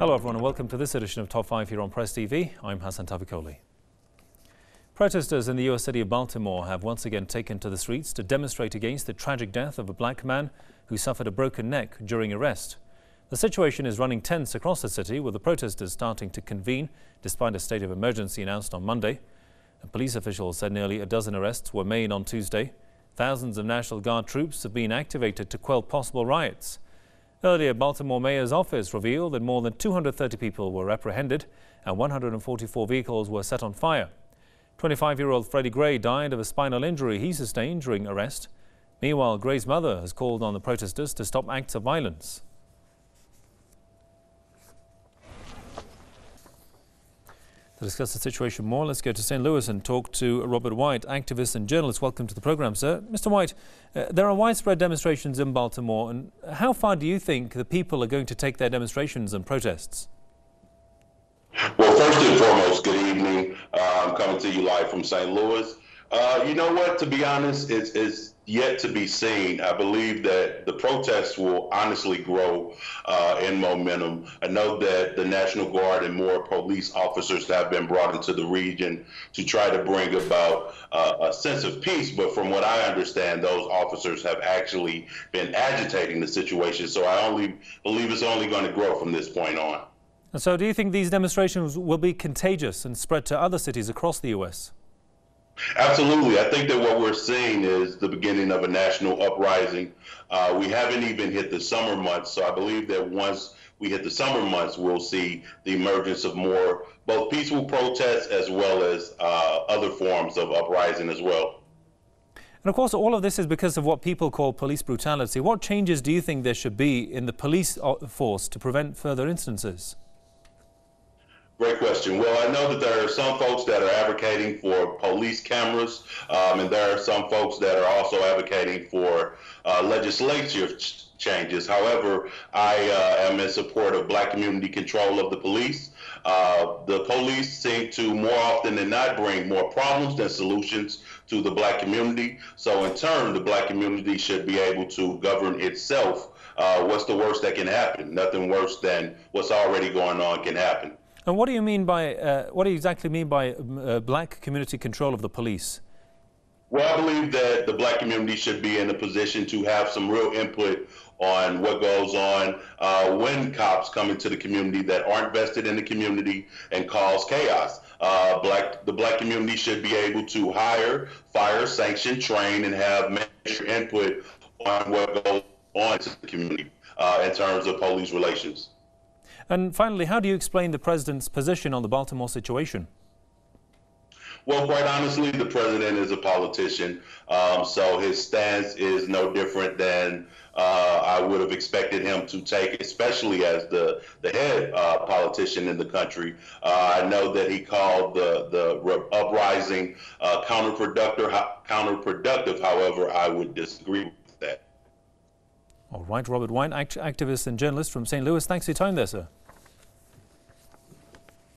Hello everyone and welcome to this edition of Top 5 here on Press TV. I'm Hassan Tavikoli. Protesters in the US city of Baltimore have once again taken to the streets to demonstrate against the tragic death of a black man who suffered a broken neck during arrest. The situation is running tense across the city, with the protesters starting to convene despite a state of emergency announced on Monday. And police officials said nearly a dozen arrests were made on Tuesday. Thousands of National Guard troops have been activated to quell possible riots. Earlier, Baltimore Mayor's office revealed that more than 230 people were apprehended and 144 vehicles were set on fire. 25-year-old Freddie Gray died of a spinal injury he sustained during arrest. Meanwhile, Gray's mother has called on the protesters to stop acts of violence. To discuss the situation more, let's go to St. Louis and talk to Robert White, activist and journalist. Welcome to the program, sir. Mr. White, there are widespread demonstrations in Baltimore, and how far do you think the people are going to take their demonstrations and protests? Well, first and foremost, good evening. I'm coming to you live from St. Louis. You know what, to be honest, it's yet to be seen. I believe that the protests will honestly grow in momentum. I know that the National Guard and more police officers have been brought into the region to try to bring about a sense of peace, but from what I understand, those officers have actually been agitating the situation, so I only believe it's only going to grow from this point on. And so do you think these demonstrations will be contagious and spread to other cities across the U.S.? Absolutely. I think that what we're seeing is the beginning of a national uprising. We haven't even hit the summer months, so I believe that once we hit the summer months, we'll see the emergence of more both peaceful protests as well as other forms of uprising as well. And of course, all of this is because of what people call police brutality. What changes do you think there should be in the police force to prevent further instances? Great question. Well, I know that there are some folks that are advocating for police cameras, and there are some folks that are also advocating for legislative changes. However, I am in support of black community control of the police. The police seem to more often than not bring more problems than solutions to the black community. So in turn, the black community should be able to govern itself. What's the worst that can happen? Nothing worse than what's already going on can happen. And what do you mean by, what do you exactly mean by black community control of the police? Well, I believe that the black community should be in a position to have some real input on what goes on when cops come into the community that aren't vested in the community and cause chaos. The black community should be able to hire, fire, sanction, train, and have major input on what goes on to the community in terms of police relations. And finally, how do you explain the president's position on the Baltimore situation? Well, quite honestly, the president is a politician, so his stance is no different than I would have expected him to take, especially as the head politician in the country. I know that he called the uprising counterproductive. However, I would disagree with that. All right, Robert White, activist and journalist from St. Louis. Thanks for your time there, sir.